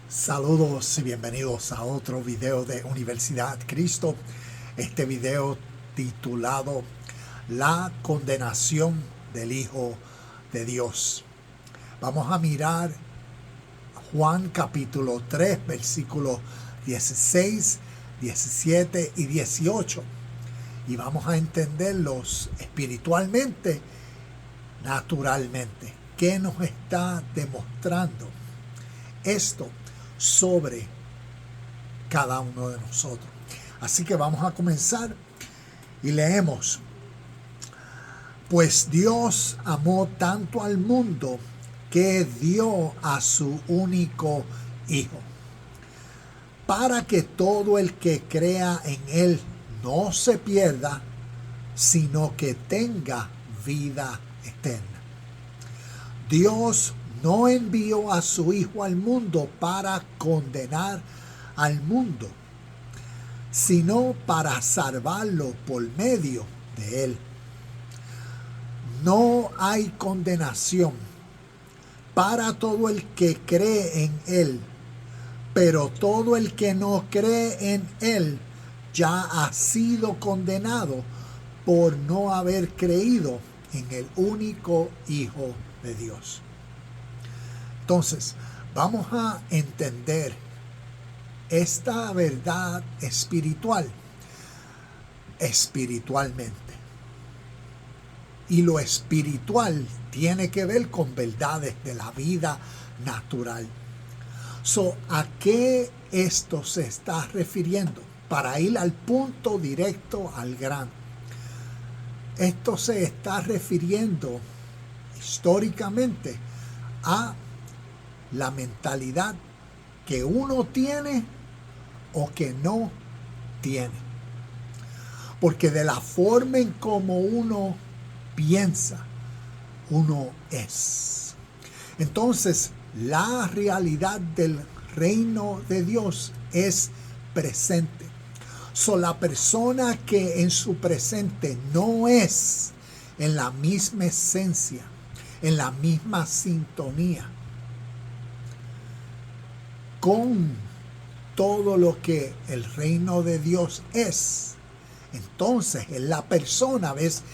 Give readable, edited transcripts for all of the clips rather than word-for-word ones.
Saludos y bienvenidos a otro video de Universidad Cristo. Este video titulado La condenación del Hijo de Dios. Vamos a mirar Juan capítulo 3, versículos 16, 17 y 18. Y vamos a entenderlos espiritualmente, naturalmente. ¿Qué nos está demostrando esto sobre cada uno de nosotros? Así que vamos a comenzar y leemos: pues Dios amó tanto al mundo que dio a su único Hijo, para que todo el que crea en Él no se pierda, sino que tenga vida eterna. Dios no envió a su Hijo al mundo para condenar al mundo, sino para salvarlo por medio de Él. No hay condenación para todo el que cree en Él, pero todo el que no cree en Él ya ha sido condenado por no haber creído en el único Hijo de Dios. Entonces, vamos a entender esta verdad espiritualmente. Y lo espiritual tiene que ver con verdades de la vida natural. ¿A qué esto se está refiriendo? Para ir al punto directo, al grano. Esto se está refiriendo históricamente a la mentalidad que uno tiene o que no tiene. Porque de la forma en como uno piensa, uno es. Entonces, la realidad del reino de Dios es presente. La persona que en su presente no es en la misma esencia, en la misma sintonía con todo lo que el reino de Dios es, entonces es la persona, ¿ves?,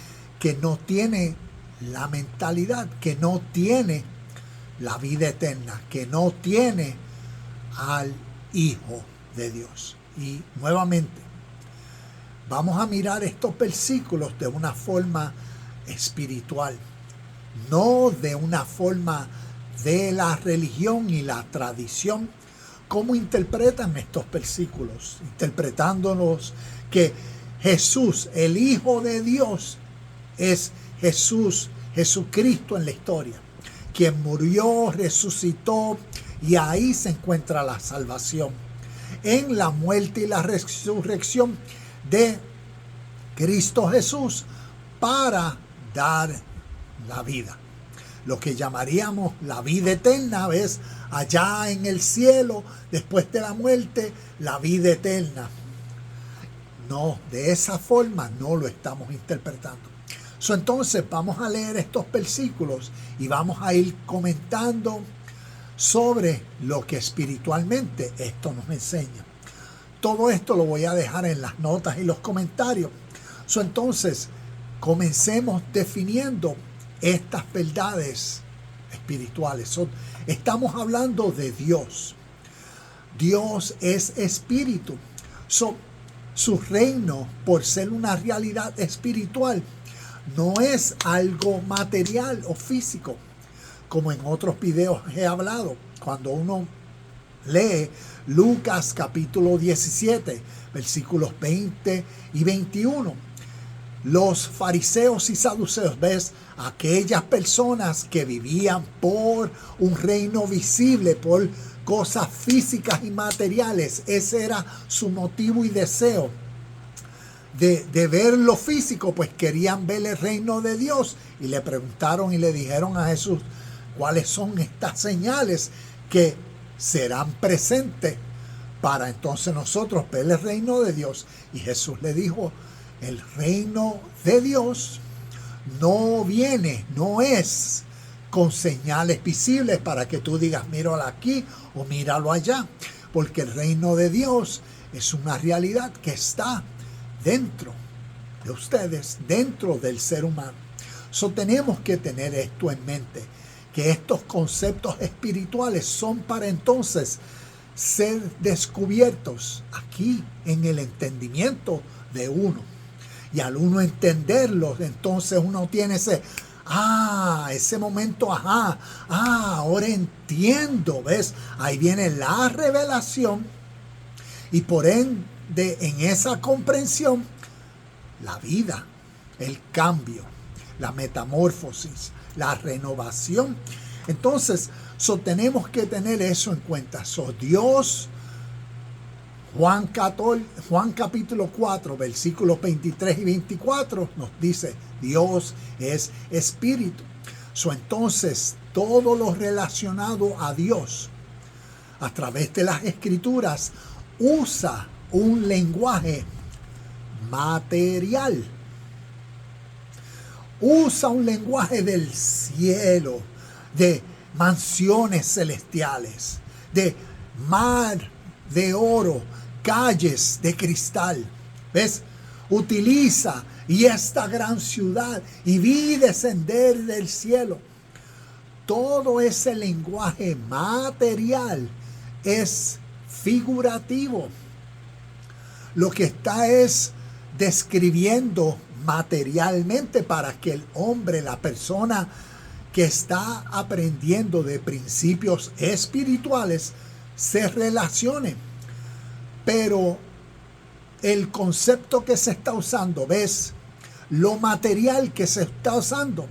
que no tiene la mentalidad, que no tiene la vida eterna, que no tiene al Hijo de Dios. Y nuevamente, vamos a mirar estos versículos de una forma espiritual, no de una forma de la religión y la tradición. ¿Cómo interpretan estos versículos? Interpretándolos que Jesús, el Hijo de Dios, es Jesucristo en la historia, quien murió, resucitó, y ahí se encuentra la salvación, en la muerte y la resurrección de Cristo Jesús para dar la vida. Lo que llamaríamos la vida eterna, ¿ves?, allá en el cielo, después de la muerte, la vida eterna. No, de esa forma no lo estamos interpretando. Entonces vamos a leer estos versículos y vamos a ir comentando sobre lo que espiritualmente esto nos enseña. Todo esto lo voy a dejar en las notas y los comentarios. Entonces, comencemos definiendo estas verdades espirituales. Estamos hablando de Dios. Dios es espíritu. Su reino, por ser una realidad espiritual, no es algo material o físico, como en otros videos he hablado. Cuando uno lee Lucas capítulo 17, versículos 20 y 21, los fariseos y saduceos, ¿ves?, aquellas personas que vivían por un reino visible, por cosas físicas y materiales, ese era su motivo y deseo de ver lo físico, pues querían ver el reino de Dios, y le preguntaron y le dijeron a Jesús: ¿cuáles son estas señales que serán presentes para entonces nosotros ver el reino de Dios? Y Jesús le dijo: el reino de Dios no es con señales visibles para que tú digas, míralo aquí o míralo allá, porque el reino de Dios es una realidad que está dentro de ustedes, dentro del ser humano. Tenemos que tener esto en mente, que estos conceptos espirituales son para entonces ser descubiertos aquí en el entendimiento de uno. Y al uno entenderlos, entonces uno tiene ese momento, ahora entiendo, ¿ves? Ahí viene la revelación y por ende en esa comprensión, la vida, el cambio, la metamorfosis, la renovación. Entonces, tenemos que tener eso en cuenta. Dios, Juan capítulo 4, versículos 23 y 24 nos dice, Dios es espíritu. Entonces, todo lo relacionado a Dios a través de las escrituras usa un lenguaje material. Usa un lenguaje del cielo, de mansiones celestiales, de mar de oro, calles de cristal. ¿Ves? Utiliza y esta gran ciudad y vi descender del cielo. Todo ese lenguaje material es figurativo. Lo que está es describiendo materialmente para que el hombre, la persona que está aprendiendo de principios espirituales, se relacione. Pero el concepto que se está usando, ¿ves? Lo material que se está usando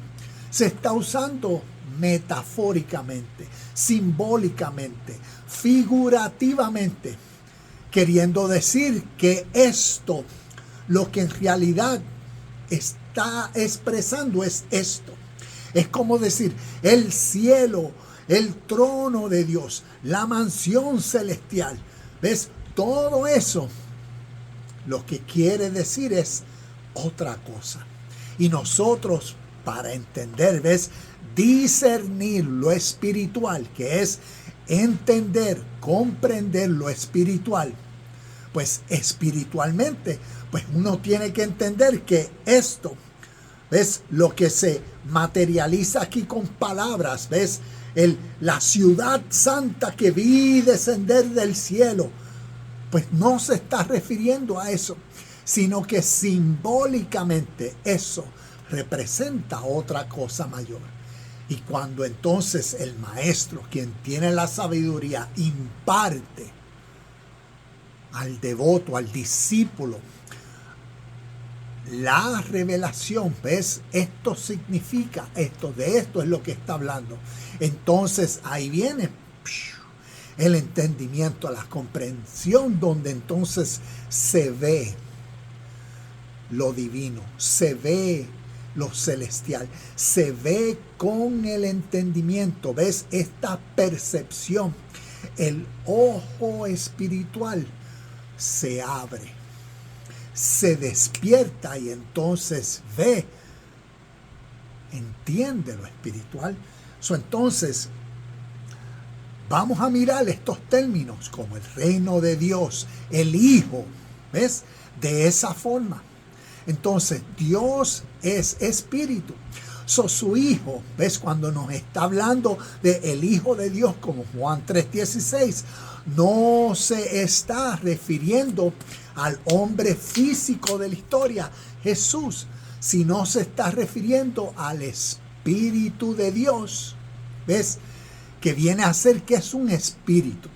metafóricamente, simbólicamente, figurativamente, queriendo decir que esto, lo que en realidad está expresando es esto. Es como decir, el cielo, el trono de Dios, la mansión celestial. ¿Ves? Todo eso lo que quiere decir es otra cosa. Y nosotros, para entender, ¿ves? Discernir lo espiritual, que es entender, comprender lo espiritual. Pues espiritualmente, pues uno tiene que entender que esto, ¿ves? Lo que se materializa aquí con palabras, ¿ves? La ciudad santa que vi descender del cielo, pues no se está refiriendo a eso, sino que simbólicamente eso representa otra cosa mayor. Y cuando entonces el maestro, quien tiene la sabiduría, imparte al devoto, al discípulo, la revelación, ¿ves? Esto significa esto, de esto es lo que está hablando. Entonces ahí viene el entendimiento, la comprensión, donde entonces se ve lo divino, se ve lo celestial, se ve con el entendimiento, ¿ves? Esta percepción, el ojo espiritual se abre, se despierta y entonces ve, entiende lo espiritual. Entonces, vamos a mirar estos términos como el reino de Dios, el Hijo, ¿ves? De esa forma. Entonces, Dios es espíritu. Su Hijo, ¿ves? Cuando nos está hablando del Hijo de Dios, como Juan 3:16, no se está refiriendo al hombre físico de la historia, Jesús, sino se está refiriendo al Espíritu de Dios, ¿ves? Que viene a ser que es un espíritu.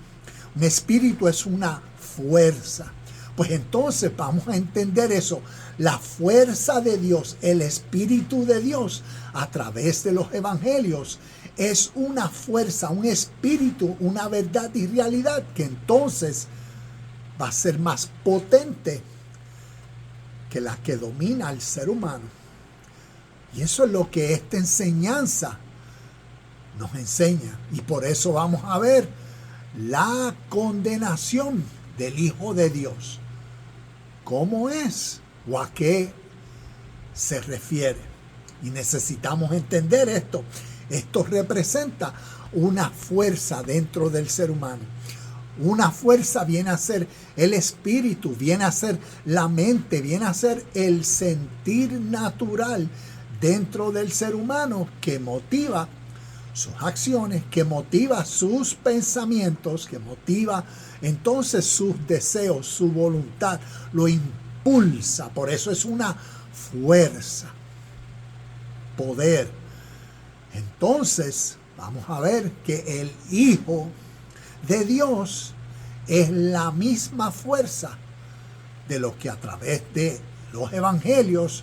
Un espíritu es una fuerza. Pues entonces vamos a entender eso. La fuerza de Dios, el Espíritu de Dios, a través de los evangelios, es una fuerza, un espíritu, una verdad y realidad que entonces va a ser más potente que la que domina al ser humano. Y eso es lo que esta enseñanza nos enseña. Y por eso vamos a ver la condenación del Hijo de Dios. ¿Cómo es? ¿O a qué se refiere? Y necesitamos entender esto. Esto representa una fuerza dentro del ser humano. Una fuerza viene a ser el espíritu, viene a ser la mente, viene a ser el sentir natural dentro del ser humano que motiva sus acciones, que motiva sus pensamientos, que motiva entonces sus deseos, su voluntad, lo impulsa. Por eso es una fuerza, poder. Entonces vamos a ver que el Hijo de Dios es la misma fuerza de lo que a través de los evangelios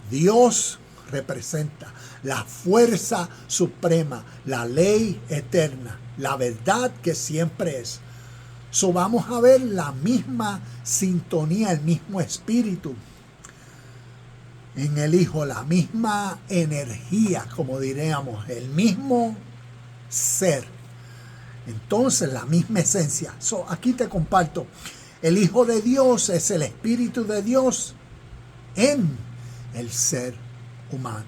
Dios representa, la fuerza suprema, la ley eterna, la verdad que siempre es. So vamos a ver la misma sintonía, el mismo espíritu en el Hijo, la misma energía, como diríamos, el mismo ser. Entonces, la misma esencia. So, aquí te comparto. El Hijo de Dios es el Espíritu de Dios en el ser humano.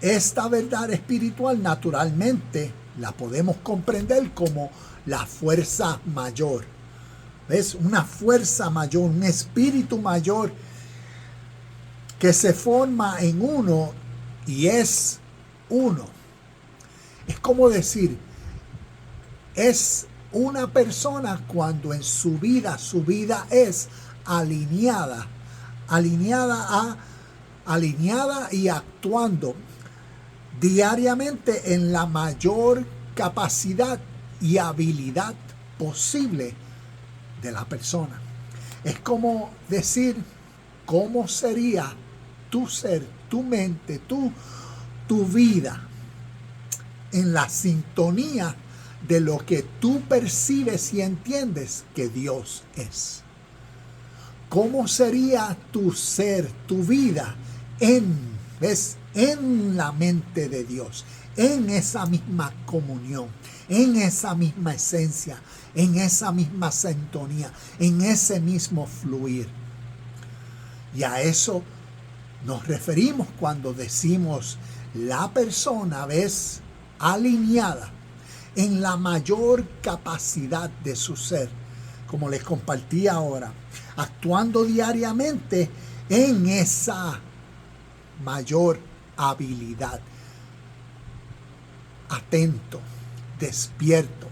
Esta verdad espiritual, naturalmente, la podemos comprender como la fuerza mayor. ¿Ves? Una fuerza mayor, un espíritu mayor que se forma en uno y es uno. Es como decir, es una persona cuando en su vida es alineada y actuando diariamente en la mayor capacidad y habilidad posible de la persona. Es como decir, ¿cómo sería tu ser, tu mente, tu vida en la sintonía de lo que tú percibes y entiendes que Dios es? ¿Cómo sería tu ser, tu vida en la mente de Dios, en esa misma comunión, en esa misma esencia, en esa misma sintonía, en ese mismo fluir? Y a eso nos referimos cuando decimos la persona es alineada en la mayor capacidad de su ser, como les compartí ahora, actuando diariamente en esa mayor habilidad, atento, despierto,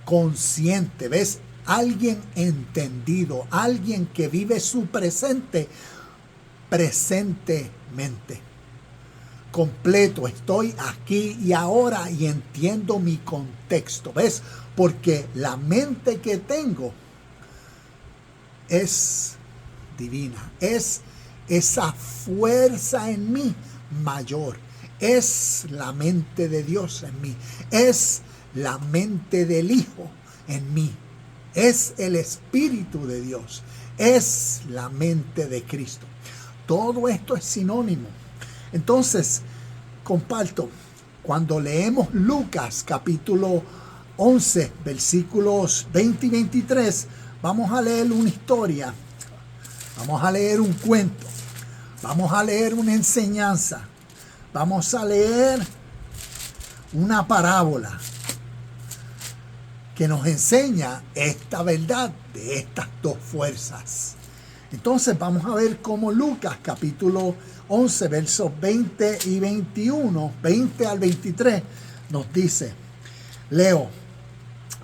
consciente, ¿ves? Alguien entendido, alguien que vive su presente presentemente. Completo, estoy aquí y ahora y entiendo mi contexto, ¿ves? Porque la mente que tengo es divina, es esa fuerza en mí mayor, es la mente de Dios en mí, es la mente del Hijo en mí, es el Espíritu de Dios, es la mente de Cristo. Todo esto es sinónimo. Entonces, comparto, cuando leemos Lucas capítulo 11, versículos 20 y 23, vamos a leer una historia, vamos a leer un cuento, vamos a leer una enseñanza, vamos a leer una parábola que nos enseña esta verdad de estas dos fuerzas. Entonces vamos a ver cómo Lucas capítulo 11 versos 20 y 21, 20 al 23 nos dice, leo,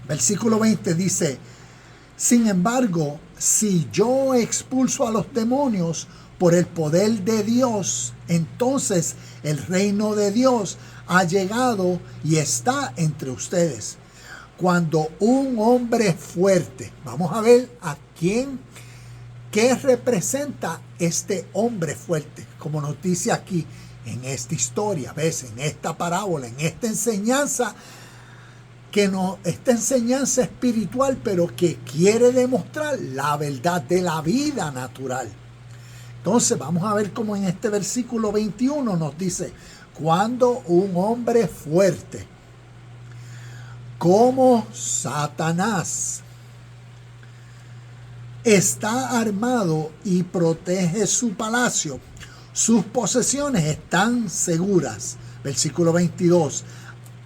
versículo 20 dice, sin embargo, si yo expulso a los demonios por el poder de Dios, entonces el reino de Dios ha llegado y está entre ustedes. Cuando un hombre fuerte, vamos a ver a quién, qué representa este hombre fuerte, como nos dice aquí en esta historia, ¿ves? En esta parábola, en esta enseñanza, esta enseñanza espiritual, pero que quiere demostrar la verdad de la vida natural. Entonces vamos a ver cómo en este versículo 21 nos dice, cuando un hombre fuerte, como Satanás, está armado y protege su palacio, sus posesiones están seguras, Versículo 22.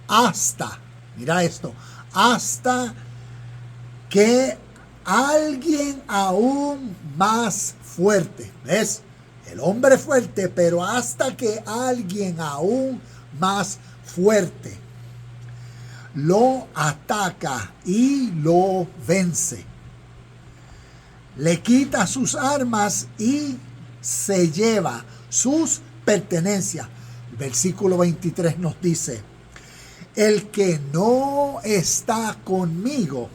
Hasta, mira esto, hasta que alguien aún más fuerte, ¿ves? El hombre fuerte, pero hasta que alguien aún más fuerte lo ataca y lo vence. Le quita sus armas y se lleva sus pertenencias. Versículo 23 nos dice: el que no está conmigo,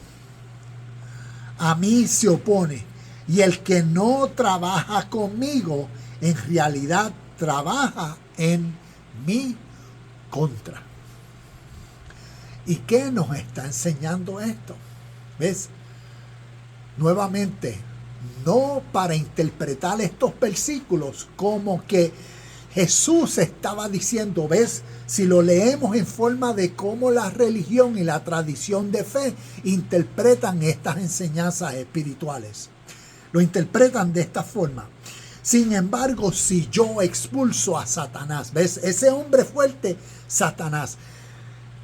a mí se opone. Y el que no trabaja conmigo, en realidad trabaja en mi contra. ¿Y qué nos está enseñando esto? ¿Ves? Nuevamente, no para interpretar estos versículos como que Jesús estaba diciendo, ¿ves? Si lo leemos en forma de cómo la religión y la tradición de fe interpretan estas enseñanzas espirituales. Lo interpretan de esta forma. Sin embargo, si yo expulso a Satanás, ¿ves? Ese hombre fuerte, Satanás.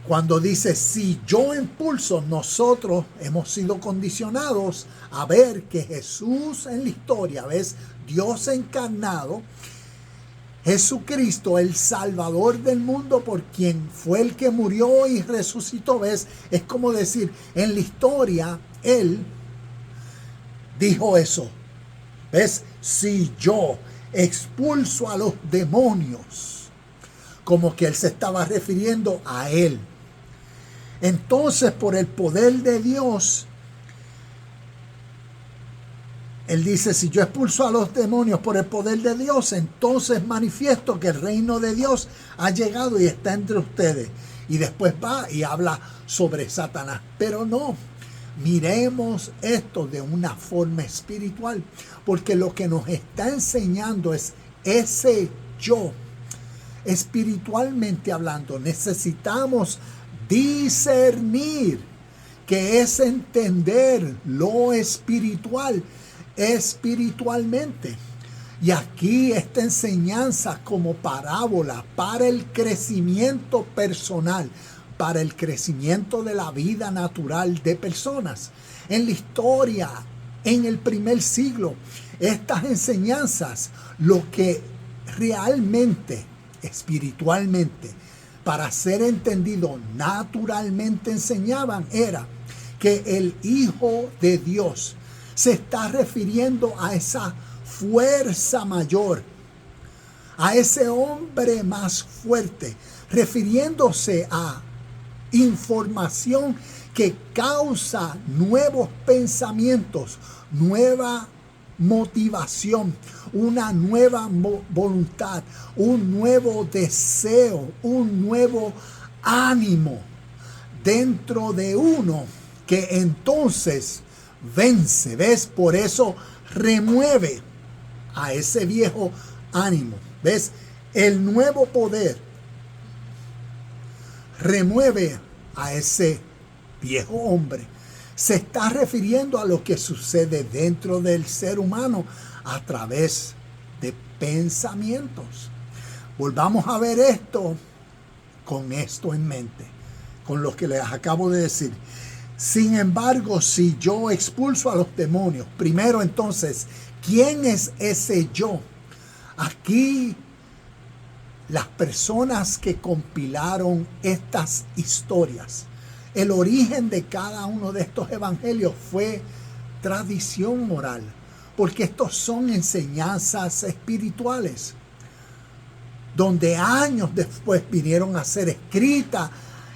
Cuando dice, si yo impulso, nosotros hemos sido condicionados a ver que Jesús en la historia, ¿ves? Dios encarnado, Jesucristo, el Salvador del mundo, por quien fue el que murió y resucitó, ¿ves? Es como decir, en la historia, Él dijo eso, ¿ves? Si yo expulso a los demonios, como que Él se estaba refiriendo a Él. Entonces, por el poder de Dios, Él dice, si yo expulso a los demonios por el poder de Dios, entonces manifiesto que el reino de Dios ha llegado y está entre ustedes. Y después va y habla sobre Satanás. Pero no, miremos esto de una forma espiritual, porque lo que nos está enseñando es ese yo. Espiritualmente hablando, necesitamos discernir, que es entender lo espiritual espiritualmente. Y aquí esta enseñanza como parábola para el crecimiento personal, para el crecimiento de la vida natural de personas. En la historia, en el primer siglo, estas enseñanzas, lo que realmente, espiritualmente, para ser entendido naturalmente enseñaban era que el Hijo de Dios se está refiriendo a esa fuerza mayor, a ese hombre más fuerte, refiriéndose a información que causa nuevos pensamientos, nueva motivación, una nueva voluntad, un nuevo deseo, un nuevo ánimo dentro de uno, que entonces vence, ¿ves? Por eso remueve a ese viejo ánimo, ¿ves? El nuevo poder remueve a ese viejo hombre. Se está refiriendo a lo que sucede dentro del ser humano a través de pensamientos. Volvamos a ver esto con esto en mente, con lo que les acabo de decir. Sin embargo, si yo expulso a los demonios, primero entonces, ¿quién es ese yo? Aquí las personas que compilaron estas historias, el origen de cada uno de estos evangelios fue tradición moral, porque estos son enseñanzas espirituales, donde años después vinieron a ser escritas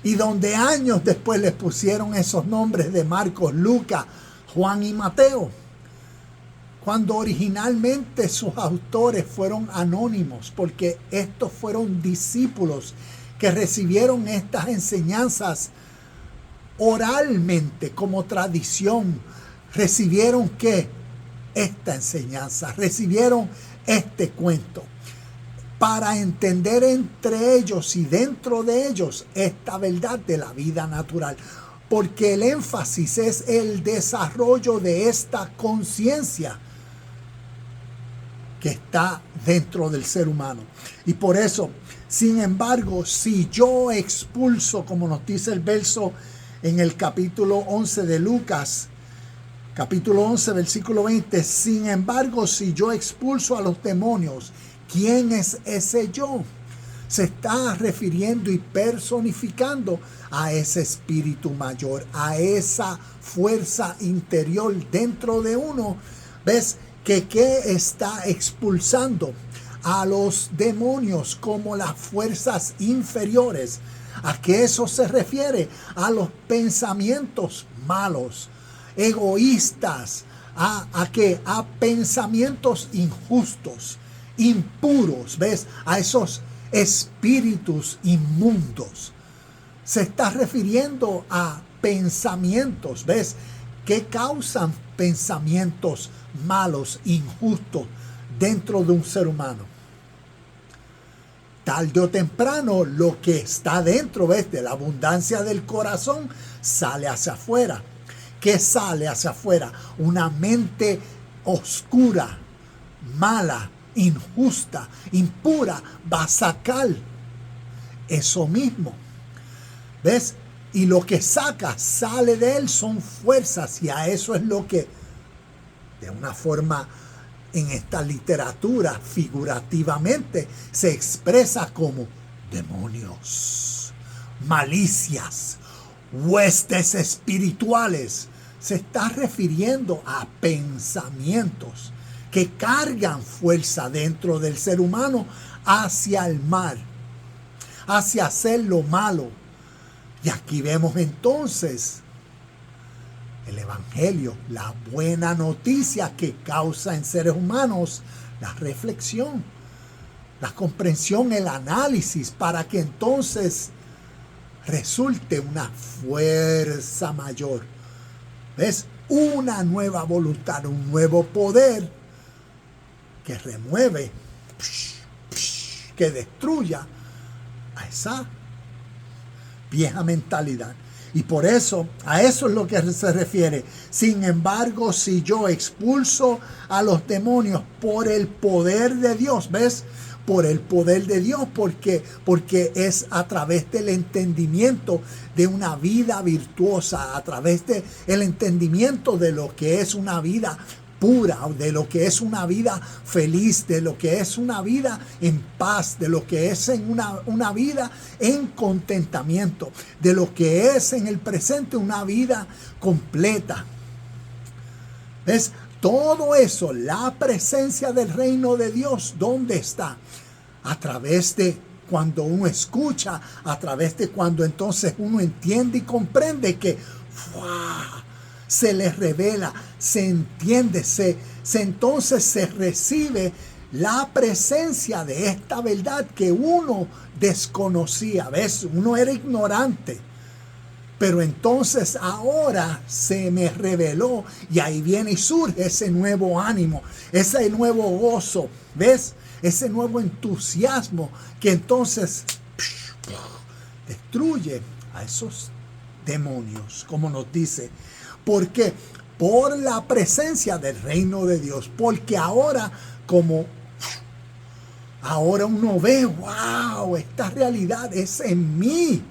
y donde años después les pusieron esos nombres de Marcos, Lucas, Juan y Mateo, cuando originalmente sus autores fueron anónimos, porque estos fueron discípulos que recibieron estas enseñanzas oralmente como tradición. Recibieron ¿qué? Esta enseñanza, recibieron este cuento para entender entre ellos y dentro de ellos esta verdad de la vida natural, porque el énfasis es el desarrollo de esta conciencia que está dentro del ser humano. Y por eso, Sin embargo, si yo expulso, como nos dice el verso en el capítulo 11 de Lucas, capítulo 11, versículo 20, sin embargo, si yo expulso a los demonios, ¿quién es ese yo? Se está refiriendo y personificando a ese espíritu mayor, a esa fuerza interior dentro de uno. ¿Ves? ¿Qué está expulsando? A los demonios como las fuerzas inferiores. ¿A qué eso se refiere? A los pensamientos malos, egoístas, a pensamientos injustos, impuros, ¿ves? A esos espíritus inmundos. Se está refiriendo a pensamientos, ¿ves? Que causan pensamientos malos, injustos dentro de un ser humano. Tarde o temprano, lo que está dentro, ¿ves? De la abundancia del corazón, sale hacia afuera. ¿Qué sale hacia afuera? Una mente oscura, mala, injusta, impura, va a sacar eso mismo. ¿Ves? Y lo que sale de él son fuerzas, y a eso es lo que, de una forma en esta literatura, figurativamente, se expresa como demonios, malicias, huestes espirituales. Se está refiriendo a pensamientos que cargan fuerza dentro del ser humano hacia el mal, hacia hacer lo malo. Y aquí vemos entonces el evangelio, la buena noticia que causa en seres humanos la reflexión, la comprensión, el análisis, para que entonces resulte una fuerza mayor. ¿Ves? Una nueva voluntad, un nuevo poder que remueve, que destruya a esa vieja mentalidad. Y por eso, a eso es lo que se refiere. Sin embargo, si yo expulso a los demonios por el poder de Dios, ¿ves? Por el poder de Dios, porque es a través del entendimiento de una vida virtuosa, a través del entendimiento de lo que es una vida pura, de lo que es una vida feliz, de lo que es una vida en paz, de lo que es en una vida en contentamiento, de lo que es en el presente una vida completa. ¿Ves? Todo eso, la presencia del reino de Dios, ¿dónde está? A través de cuando uno escucha, a través de cuando entonces uno entiende y comprende que ¡wow!, se les revela, se entiende, entonces se recibe la presencia de esta verdad que uno desconocía. ¿Ves? Uno era ignorante. Pero entonces ahora se me reveló, y ahí viene y surge ese nuevo ánimo, ese nuevo gozo, ¿ves? Ese nuevo entusiasmo que entonces destruye a esos demonios, como nos dice. ¿Por qué? Por la presencia del reino de Dios. Porque ahora uno ve, wow, esta realidad es en mí.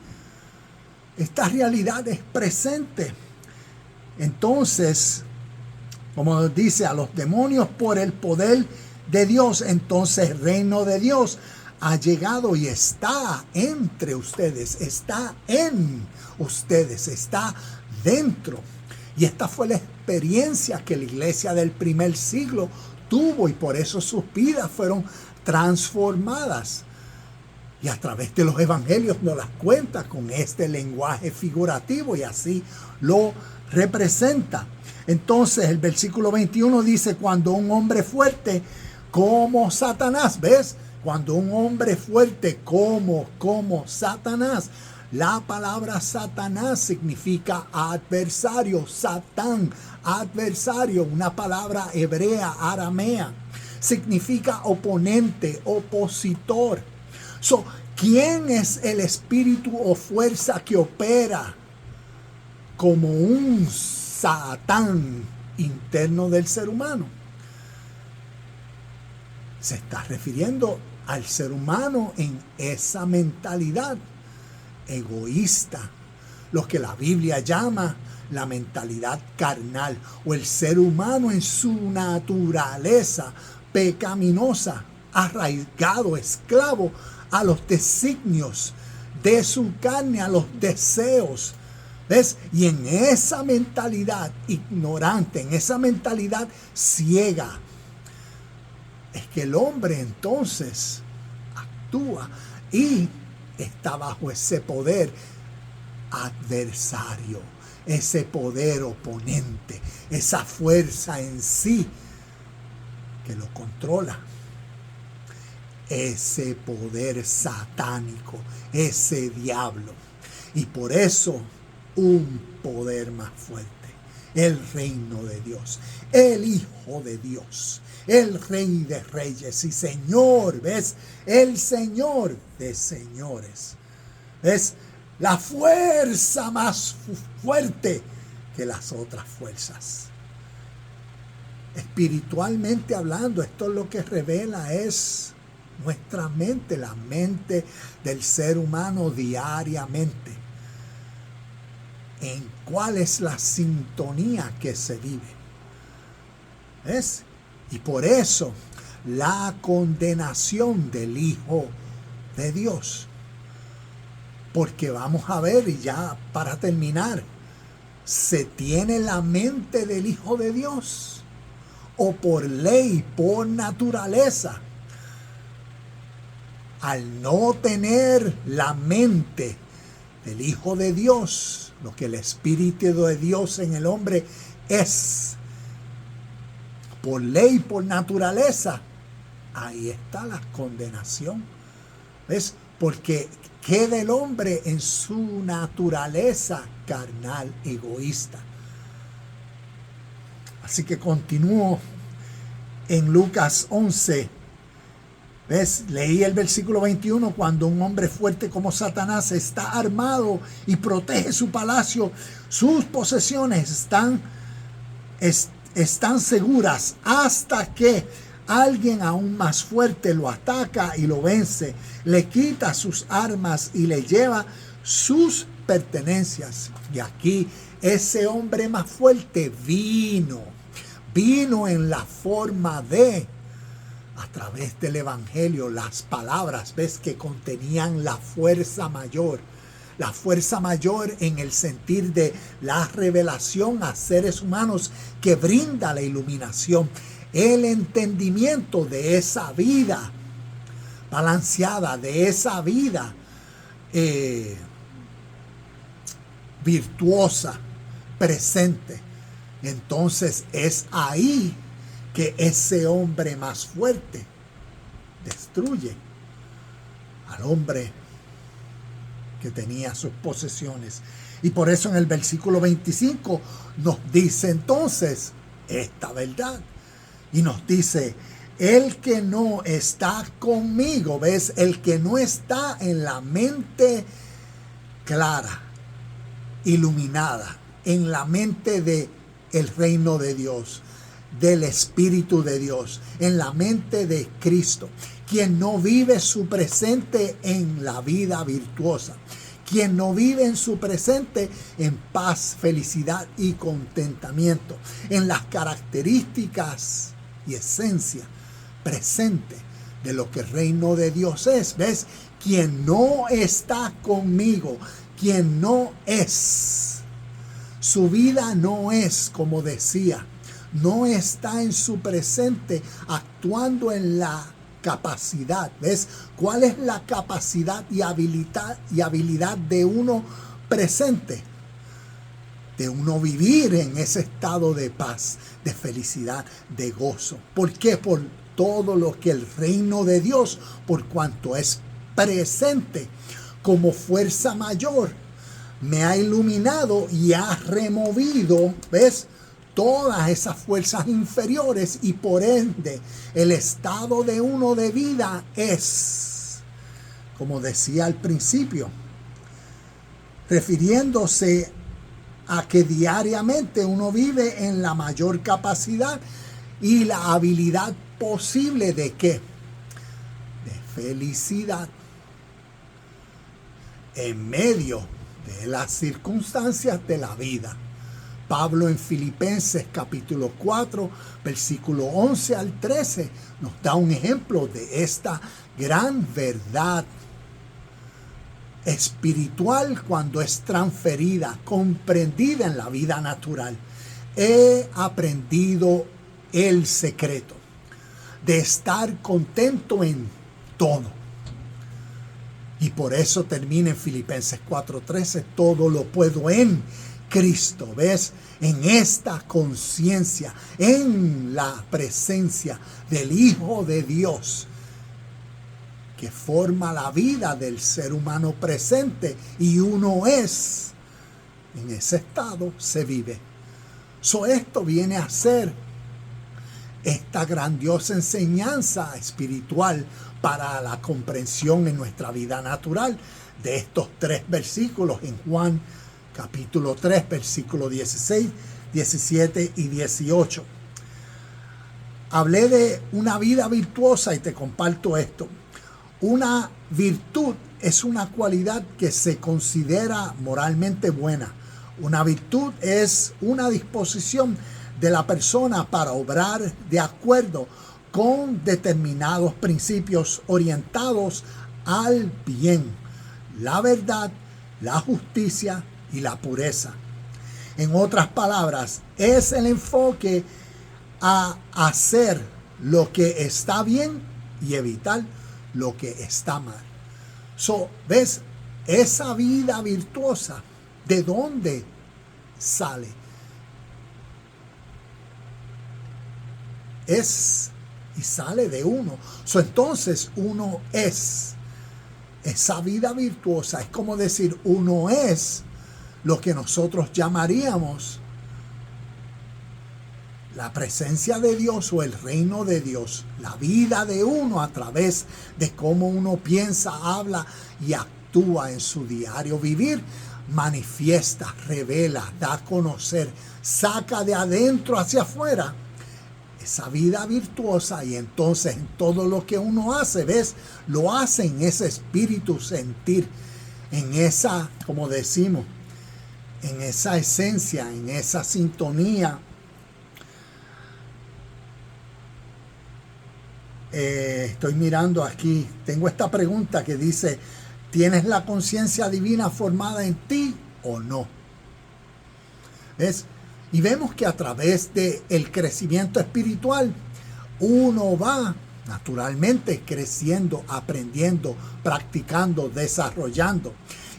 Esta realidad es presente. Entonces, como nos dice, a los demonios por el poder de Dios, entonces el reino de Dios ha llegado y está entre ustedes, está en ustedes, está dentro. Y esta fue la experiencia que la iglesia del primer siglo tuvo, y por eso sus vidas fueron transformadas. Y a través de los evangelios nos las cuenta con este lenguaje figurativo, y así lo representa. Entonces el versículo 21 dice: cuando un hombre fuerte como Satanás, ¿ves? Cuando un hombre fuerte como Satanás. La palabra Satanás significa adversario, Satán, adversario, una palabra hebrea, aramea. Significa oponente, opositor. ¿Quién es el espíritu o fuerza que opera como un Satán interno del ser humano? Se está refiriendo al ser humano en esa mentalidad egoísta, lo que la Biblia llama la mentalidad carnal, o el ser humano en su naturaleza pecaminosa, arraigado, esclavo a los designios de su carne, a los deseos. ¿Ves? Y en esa mentalidad ignorante, en esa mentalidad ciega, es que el hombre entonces actúa y está bajo ese poder adversario, ese poder oponente, esa fuerza en sí que lo controla, ese poder satánico, ese diablo. Y por eso un poder más fuerte, el reino de Dios, el Hijo de Dios, el Rey de Reyes y Señor, ¿ves? El Señor de señores, ¿ves? La fuerza más fuerte que las otras fuerzas. Espiritualmente hablando, esto es lo que revela es nuestra mente, la mente del ser humano diariamente. En cuál es la sintonía que se vive. ¿Ves? Y por eso la condenación del Hijo de Dios. Porque vamos a ver, y ya para terminar, ¿se tiene la mente del Hijo de Dios? ¿O por ley, por naturaleza? Al no tener la mente del Hijo de Dios, lo que el Espíritu de Dios en el hombre es, por ley, por naturaleza, ahí está la condenación. ¿Ves? Porque queda el hombre en su naturaleza carnal, egoísta. Así que continúo en Lucas 11. ¿Ves? Leí el versículo 21, cuando un hombre fuerte como Satanás está armado y protege su palacio, sus posesiones están seguras hasta que alguien aún más fuerte lo ataca y lo vence, le quita sus armas y le lleva sus pertenencias. Y aquí ese hombre más fuerte vino en la forma de, a través del Evangelio, las palabras, ves, que contenían la fuerza mayor en el sentir de la revelación a seres humanos que brinda la iluminación, el entendimiento de esa vida balanceada, de esa vida virtuosa, presente. Entonces es ahí que ese hombre más fuerte destruye al hombre que tenía sus posesiones. Y por eso en el versículo 25 nos dice entonces esta verdad. Y nos dice, el que no está conmigo, ¿ves? El que no está en la mente clara, iluminada, en la mente de el reino de Dios, del Espíritu de Dios, en la mente de Cristo, quien no vive su presente en la vida virtuosa, quien no vive en su presente en paz, felicidad y contentamiento, en las características y esencia presente de lo que el reino de Dios es. ¿Ves? Quien no está conmigo, quien no es, su vida no es, como decía, no está en su presente actuando en la capacidad. ¿Ves? ¿Cuál es la capacidad y habilidad de uno presente? De uno vivir en ese estado de paz, de felicidad, de gozo. ¿Por qué? Por todo lo que el reino de Dios, por cuanto es presente como fuerza mayor, me ha iluminado y ha removido, ¿ves?, todas esas fuerzas inferiores, y por ende el estado de uno de vida es, como decía al principio, refiriéndose a que diariamente uno vive en la mayor capacidad y la habilidad posible de ¿qué? De felicidad en medio de las circunstancias de la vida. Pablo en Filipenses capítulo 4, versículo 11 al 13, nos da un ejemplo de esta gran verdad espiritual cuando es transferida, comprendida en la vida natural. He aprendido el secreto de estar contento en todo. Y por eso termina en Filipenses 4:13, todo lo puedo en Cristo. ¿Ves? En esta conciencia, en la presencia del Hijo de Dios, que forma la vida del ser humano presente, y uno es, en ese estado se vive. Esto viene a ser esta grandiosa enseñanza espiritual para la comprensión en nuestra vida natural de estos 3 versículos en Juan capítulo 3, versículos 16, 17 y 18. Hablé de una vida virtuosa y te comparto esto. Una virtud es una cualidad que se considera moralmente buena. Una virtud es una disposición de la persona para obrar de acuerdo con determinados principios orientados al bien, la verdad, la justicia y la pureza. En otras palabras, es el enfoque a hacer lo que está bien y evitar lo que está mal. ¿Ves? Esa vida virtuosa, ¿de dónde sale? Es y sale de uno. Entonces uno es. Esa vida virtuosa es como decir, uno es lo que nosotros llamaríamos la presencia de Dios o el reino de Dios. La vida de uno a través de cómo uno piensa, habla y actúa en su diario vivir. Manifiesta, revela, da a conocer, saca de adentro hacia afuera esa vida virtuosa, y entonces en todo lo que uno hace, ¿ves? Lo hace en ese espíritu sentir, en esa, como decimos, en esa esencia, en esa sintonía. Estoy mirando aquí, tengo esta pregunta que dice, ¿tienes la conciencia divina formada en ti o no? ¿Ves? Y vemos que a través del crecimiento espiritual, uno va naturalmente creciendo, aprendiendo, practicando, desarrollando.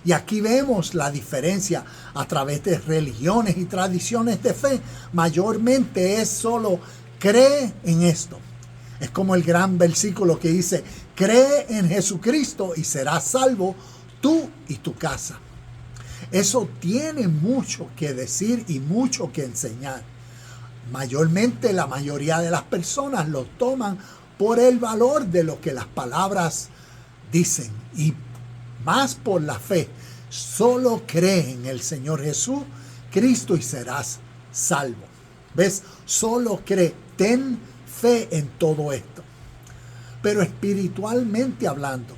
Y aquí vemos la diferencia a través de religiones y tradiciones de fe. Mayormente es solo cree en esto. Es como el gran versículo que dice, cree en Jesucristo y serás salvo tú y tu casa. Eso tiene mucho que decir y mucho que enseñar. Mayormente la mayoría de las personas lo toman por el valor de lo que las palabras dicen y más por la fe. Solo cree en el Señor Jesús, Cristo, y serás salvo. ¿Ves? Solo cree, ten fe en todo esto. Pero espiritualmente hablando,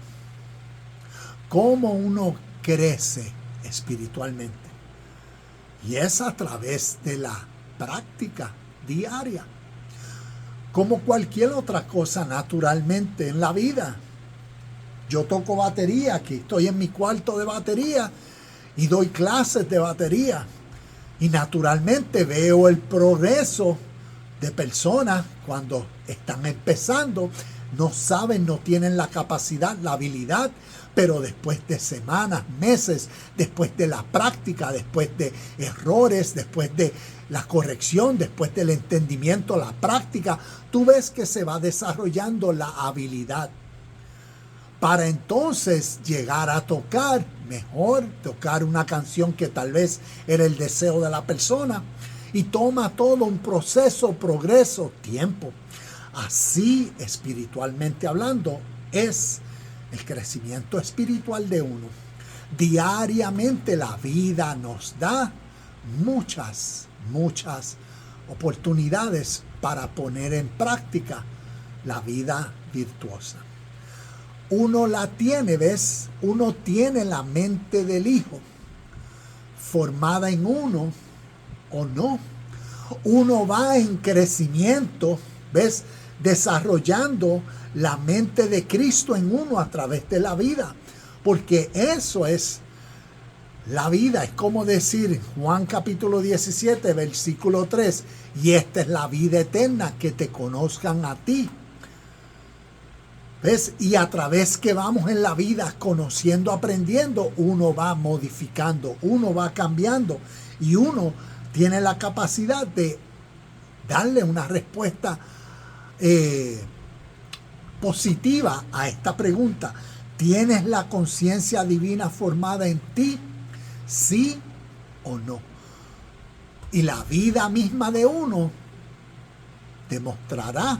¿cómo uno crece espiritualmente? Y es a través de la práctica diaria, como cualquier otra cosa naturalmente en la vida. Yo toco batería, aquí estoy en mi cuarto de batería y doy clases de batería, y naturalmente veo el progreso de personas cuando están empezando. No saben, no tienen la capacidad, la habilidad, pero después de semanas, meses, después de la práctica, después de errores, después de la corrección, después del entendimiento, la práctica, tú ves que se va desarrollando la habilidad para entonces llegar a tocar mejor, tocar una canción que tal vez era el deseo de la persona, y toma todo un proceso, progreso, tiempo. Así, espiritualmente hablando, es el crecimiento espiritual de uno. Diariamente la vida nos da muchas oportunidades para poner en práctica la vida virtuosa. uno la tiene, ¿ves? Uno tiene la mente del Hijo formada en uno o no. Uno va en crecimiento, ¿ves? Desarrollando la mente de Cristo en uno a través de la vida. Porque eso es la vida. Es como decir Juan capítulo 17, versículo 3. Y esta es la vida eterna, que te conozcan a ti. ¿Ves? Y a través que vamos en la vida conociendo, aprendiendo, uno va modificando, uno va cambiando y uno tiene la capacidad de darle una respuesta positiva a esta pregunta. ¿Tienes la conciencia divina formada en ti? ¿Sí o no? Y la vida misma de uno demostrará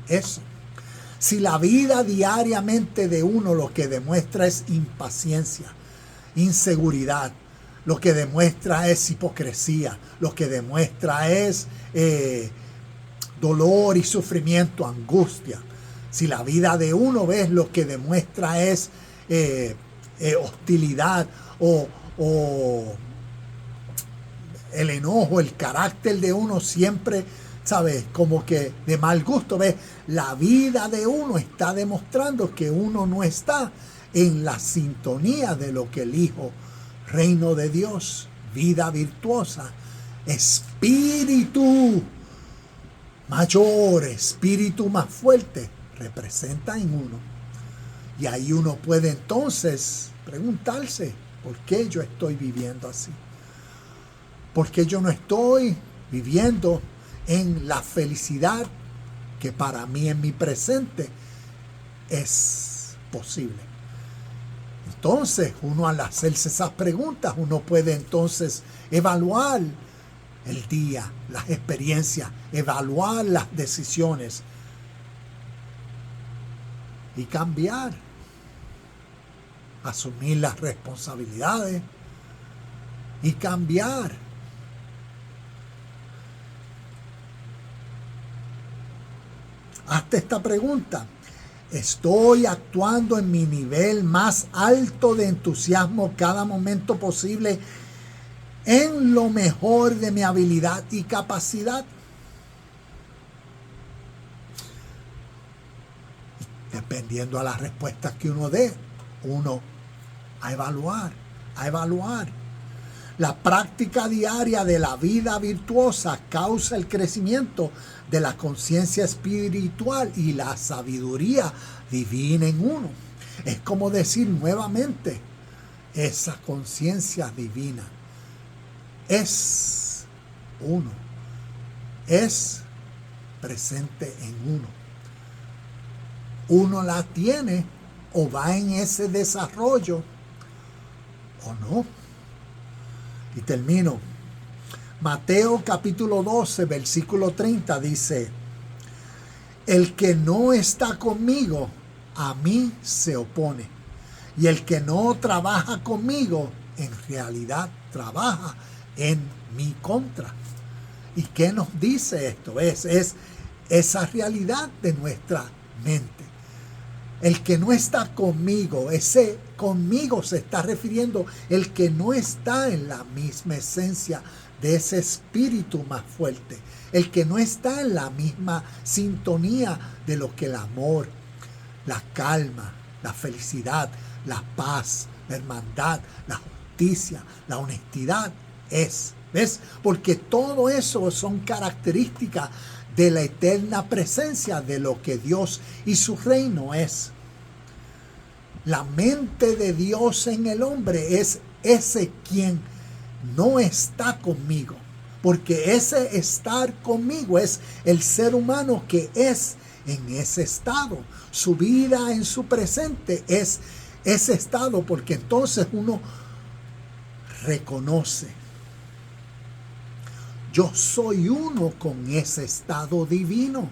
eso. Si la vida diariamente de uno lo que demuestra es impaciencia, inseguridad, lo que demuestra es hipocresía, lo que demuestra es dolor y sufrimiento, angustia. Si la vida de uno, ves, lo que demuestra es hostilidad o el enojo, el carácter de uno siempre, ¿sabes? Como que de mal gusto, ¿ves? La vida de uno está demostrando que uno no está en la sintonía de lo que el Hijo, reino de Dios, vida virtuosa, espíritu mayor, espíritu más fuerte, representa en uno. Y ahí uno puede entonces preguntarse, ¿por qué yo estoy viviendo así? ¿Por qué yo no estoy viviendo en la felicidad que para mí en mi presente es posible? Entonces, uno al hacerse esas preguntas, uno puede entonces evaluar el día, las experiencias, evaluar las decisiones y cambiar, asumir las responsabilidades y cambiar. Hazte esta pregunta. ¿Estoy actuando en mi nivel más alto de entusiasmo cada momento posible en lo mejor de mi habilidad y capacidad? Dependiendo a las respuestas que uno dé, uno a evaluar. La práctica diaria de la vida virtuosa causa el crecimiento de la conciencia espiritual y la sabiduría divina en uno. Es como decir nuevamente, esa conciencia divina es uno, es presente en uno. Uno la tiene o va en ese desarrollo o no. Y termino. Mateo capítulo 12, versículo 30 dice, el que no está conmigo, a mí se opone. Y el que no trabaja conmigo, en realidad trabaja en mi contra. ¿Y qué nos dice esto? Es esa realidad de nuestra mente. El que no está conmigo, ese conmigo se está refiriendo el que no está en la misma esencia de ese espíritu más fuerte, el que no está en la misma sintonía de lo que el amor, la calma, la felicidad, la paz, la hermandad, la justicia, la honestidad es. ¿Ves? Porque todo eso son características de la eterna presencia de lo que Dios y su reino es. La mente de Dios en el hombre es ese quien no está conmigo, porque ese estar conmigo es el ser humano que es en ese estado. Su vida en su presente es ese estado, porque entonces uno reconoce, yo soy uno con ese estado divino.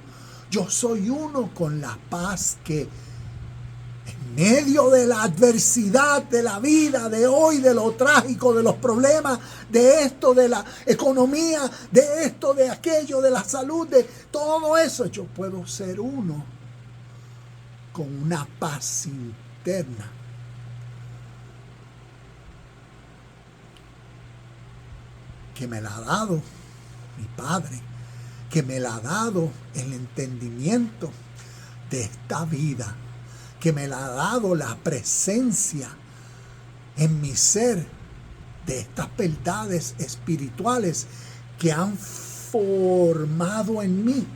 Yo soy uno con la paz que en medio de la adversidad de la vida de hoy, de lo trágico, de los problemas, de esto, de la economía, de esto, de aquello, de la salud, de todo eso, yo puedo ser uno con una paz interna que me la ha dado mi Padre, que me la ha dado el entendimiento de esta vida, que me la ha dado la presencia en mi ser de estas verdades espirituales que han formado en mí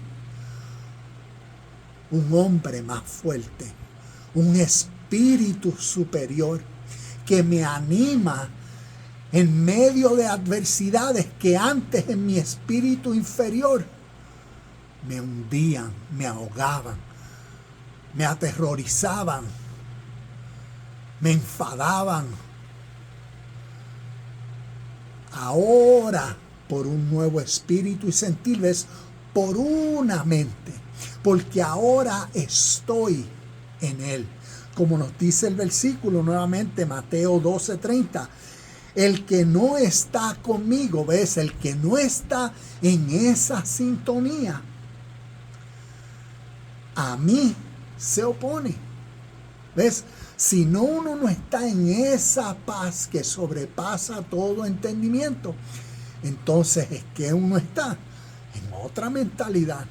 un hombre más fuerte, un espíritu superior que me anima en medio de adversidades que antes en mi espíritu inferior me hundían, me ahogaban, me aterrorizaban, me enfadaban. Ahora, por un nuevo espíritu y sentirles por una mente, porque ahora estoy en Él. Como nos dice el versículo nuevamente, Mateo 12:30, el que no está conmigo, ¿ves? El que no está en esa sintonía, a mí se opone. ¿Ves? Si no, uno no está en esa paz que sobrepasa todo entendimiento, entonces es que uno está en otra mentalidad.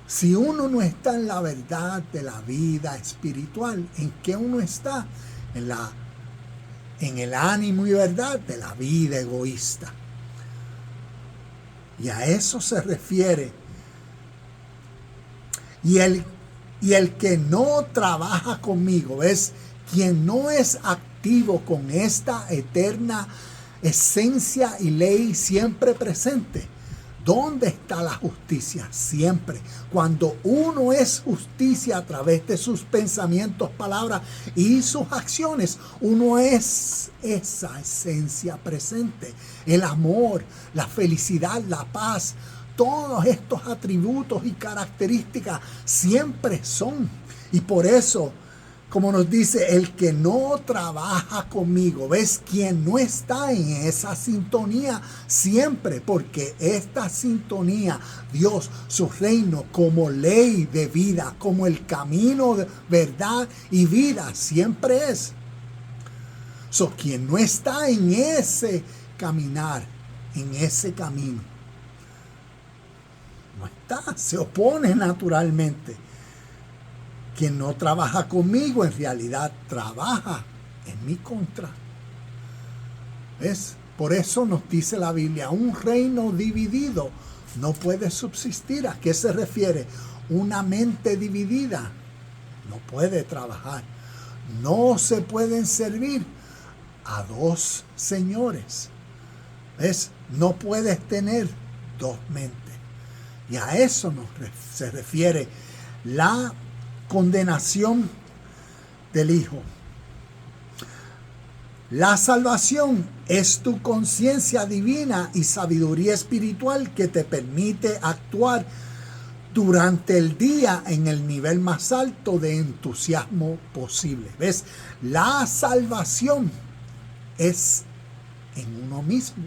Si uno no está en la verdad de la vida espiritual, ¿en qué uno está? En el ánimo y verdad de la vida egoísta. Y a eso se refiere. Y el que no trabaja conmigo, ¿ves? Quien no es activo con esta eterna esencia y ley siempre presente. ¿Dónde está la justicia? Siempre. Cuando uno es justicia a través de sus pensamientos, palabras y sus acciones, uno es esa esencia presente. El amor, la felicidad, la paz, todos estos atributos y características siempre son. Y por eso, como nos dice, el que no trabaja conmigo, ¿ves? Quien no está en esa sintonía siempre, porque esta sintonía, Dios, su reino como ley de vida, como el camino de verdad y vida, siempre es. Quien no está en ese caminar, en ese camino, no está, se opone naturalmente. Quien no trabaja conmigo en realidad trabaja en mi contra. ¿Ves? Por eso nos dice la Biblia, un reino dividido no puede subsistir. ¿A qué se refiere? Una mente dividida no puede trabajar. No se pueden servir a dos señores. ¿Ves? No puedes tener dos mentes. Y a eso se refiere la condenación del Hijo. La salvación es tu conciencia divina y sabiduría espiritual que te permite actuar durante el día en el nivel más alto de entusiasmo posible. ¿Ves? La salvación es en uno mismo.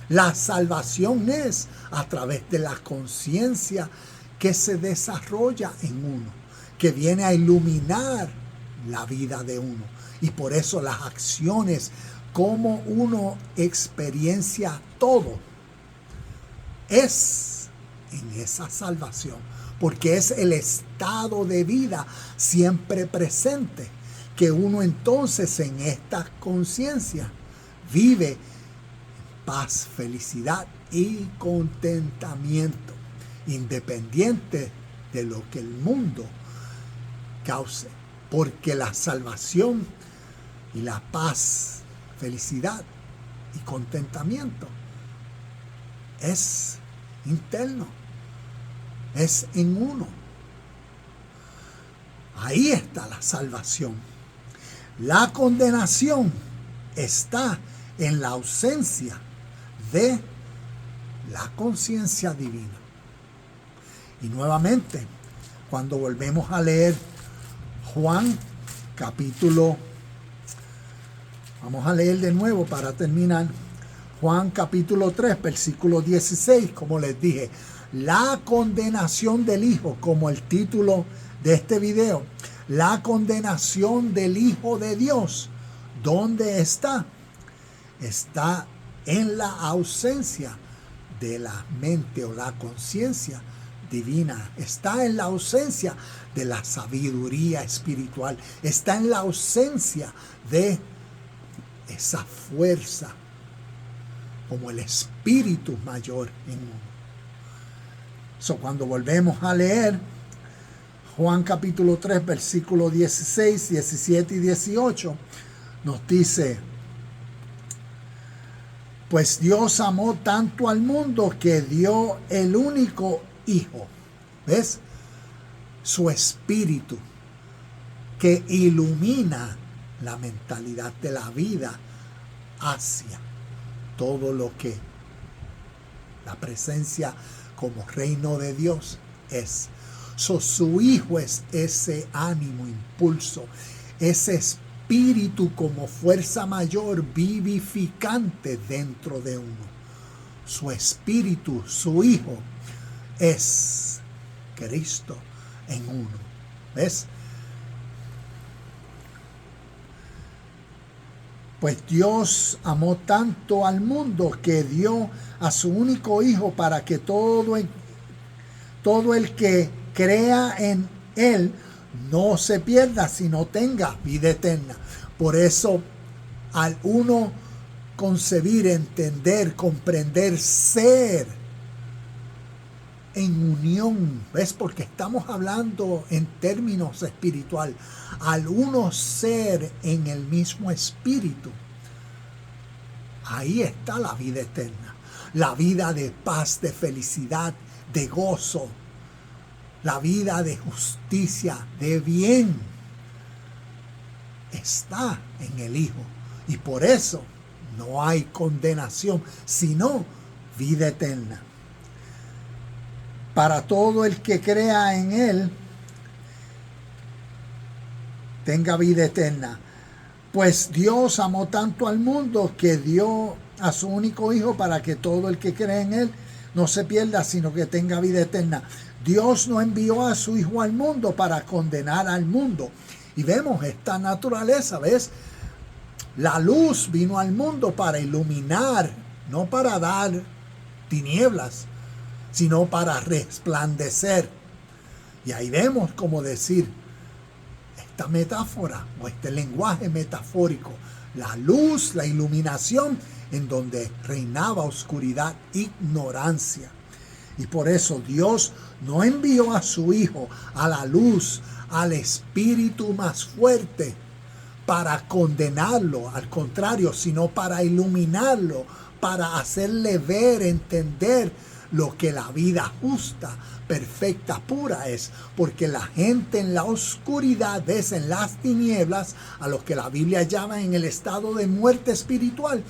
La salvación es a través de la conciencia que se desarrolla en uno, que viene a iluminar la vida de uno. Y por eso las acciones, como uno experiencia todo, es en esa salvación, porque es el estado de vida siempre presente, que uno entonces en esta conciencia vive en paz, felicidad y contentamiento, independiente de lo que el mundo cause, porque la salvación y la paz, felicidad y contentamiento es interno, es en uno. Ahí está la salvación. La condenación está en la ausencia de la conciencia divina. Y nuevamente, cuando volvemos a leer Juan capítulo, vamos a leer de nuevo para terminar, Juan capítulo 3, versículo 16, como les dije, la condenación del Hijo, como el título de este video, la condenación del Hijo de Dios, ¿dónde está? Está en la ausencia de la mente o la conciencia divina. Está en la ausencia de la sabiduría espiritual. Está en la ausencia de esa fuerza como el espíritu mayor en uno. Cuando volvemos a leer Juan capítulo 3, versículos 16, 17 y 18, nos dice: pues Dios amó tanto al mundo que dio el único Hijo. ¿Ves? Su espíritu que ilumina la mentalidad de la vida hacia todo lo que la presencia como reino de Dios es. Su Hijo es ese ánimo, impulso, ese espíritu como fuerza mayor vivificante dentro de uno. Su espíritu, su Hijo, es Cristo en uno. ¿Ves? Pues Dios amó tanto al mundo que dio a su único Hijo para que todo el que crea en Él no se pierda, sino tenga vida eterna. Por eso, al uno concebir, entender, comprender, ser en unión, ¿ves? Porque estamos hablando en términos espiritual. Al uno ser en el mismo espíritu, ahí está la vida eterna. La vida de paz, de felicidad, de gozo. La vida de justicia, de bien. Está en el Hijo. Y por eso no hay condenación, sino vida eterna. Para todo el que crea en Él, tenga vida eterna. Pues Dios amó tanto al mundo que dio a su único Hijo para que todo el que cree en Él no se pierda, sino que tenga vida eterna. Dios no envió a su Hijo al mundo para condenar al mundo. Y vemos esta naturaleza, ¿ves? La luz vino al mundo para iluminar, no para dar tinieblas, sino para resplandecer. Y ahí vemos como decir esta metáfora o este lenguaje metafórico, la luz, la iluminación en donde reinaba oscuridad, ignorancia. Y por eso Dios no envió a su Hijo a la luz, al espíritu más fuerte, para condenarlo, al contrario, sino para iluminarlo, para hacerle ver, entender lo que la vida justa, perfecta, pura es. Porque la gente en la oscuridad, ves, en las tinieblas, a los que la Biblia llama en el estado de muerte espiritual,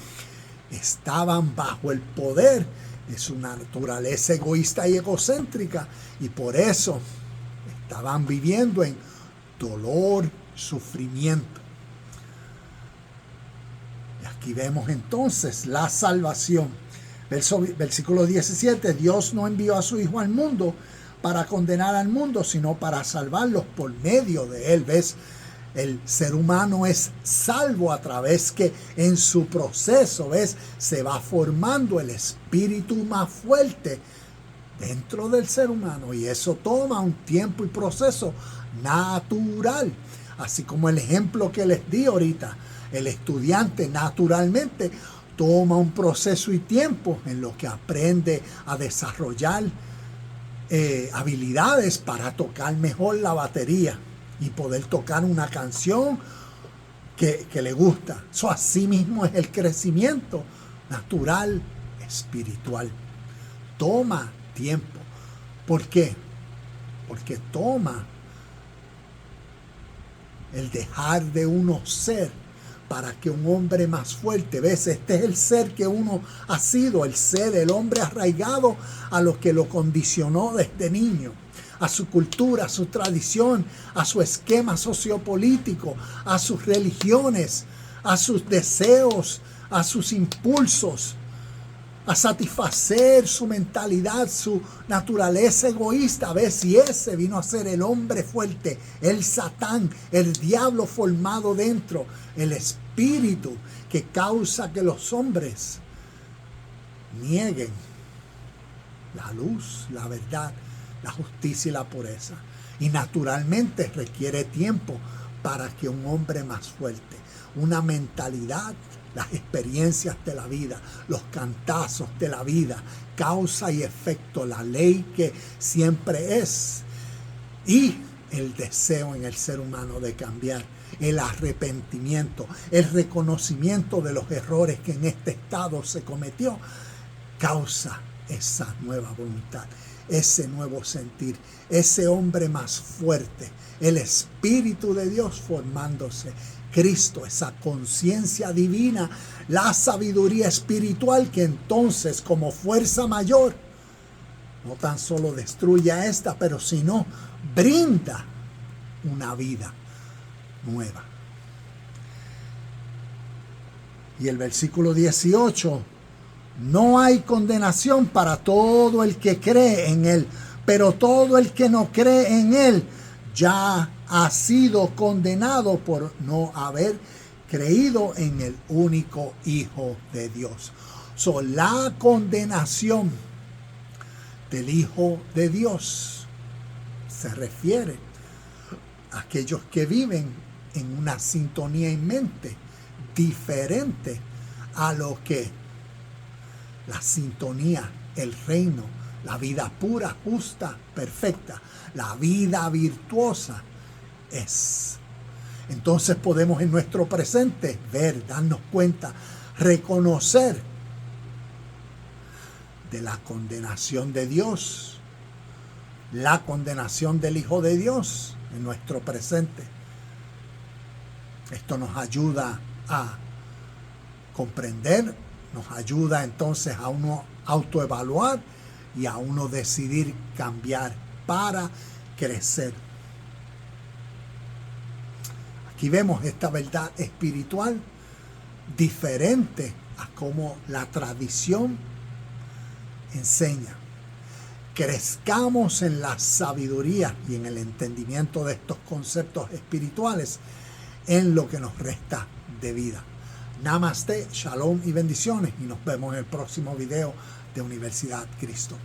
estaban bajo el poder de su naturaleza egoísta y egocéntrica, y por eso estaban viviendo en dolor, sufrimiento. Y aquí vemos entonces la salvación. Versículo 17, Dios no envió a su Hijo al mundo para condenar al mundo, sino para salvarlos por medio de Él. ¿Ves? El ser humano es salvo a través que en su proceso, ¿ves? Se va formando el espíritu más fuerte dentro del ser humano, y eso toma un tiempo y proceso natural. Así como el ejemplo que les di ahorita, el estudiante naturalmente toma un proceso y tiempo en lo que aprende a desarrollar habilidades para tocar mejor la batería y poder tocar una canción que le gusta. Eso así mismo es el crecimiento natural espiritual. Toma tiempo. ¿Por qué? Porque toma el dejar de uno ser para que un hombre más fuerte, ¿ves? Este es el ser que uno ha sido, el ser, el hombre arraigado a lo que lo condicionó desde niño, a su cultura, a su tradición, a su esquema sociopolítico, a sus religiones, a sus deseos, a sus impulsos. a satisfacer su mentalidad, su naturaleza egoísta. A ver si ese vino a ser el hombre fuerte, el Satán, el diablo formado dentro, el espíritu que causa que los hombres nieguen la luz, la verdad, la justicia y la pureza. Y naturalmente requiere tiempo para que un hombre más fuerte, una mentalidad, las experiencias de la vida, los cantazos de la vida, causa y efecto, la ley que siempre es, y el deseo en el ser humano de cambiar, el arrepentimiento, el reconocimiento de los errores que en este estado se cometió, causa esa nueva voluntad, ese nuevo sentir, ese hombre más fuerte, el Espíritu de Dios formándose, Cristo, esa conciencia divina, la sabiduría espiritual que entonces como fuerza mayor no tan solo destruye a esta, pero sino brinda una vida nueva. Y el versículo 18, no hay condenación para todo el que cree en Él, pero todo el que no cree en Él ya ha sido condenado por no haber creído en el único Hijo de Dios. La condenación del Hijo de Dios se refiere a aquellos que viven en una sintonía en mente diferente a lo que la sintonía, el reino, la vida pura, justa, perfecta, la vida virtuosa es. Entonces podemos en nuestro presente ver, darnos cuenta, reconocer de la condenación de Dios, la condenación del Hijo de Dios en nuestro presente. Esto nos ayuda a comprender, nos ayuda entonces a uno autoevaluar y a uno decidir cambiar para crecer. Aquí vemos esta verdad espiritual diferente a cómo la tradición enseña. Crezcamos en la sabiduría y en el entendimiento de estos conceptos espirituales en lo que nos resta de vida. Namaste, shalom y bendiciones, y nos vemos en el próximo video de Universidad Cristo.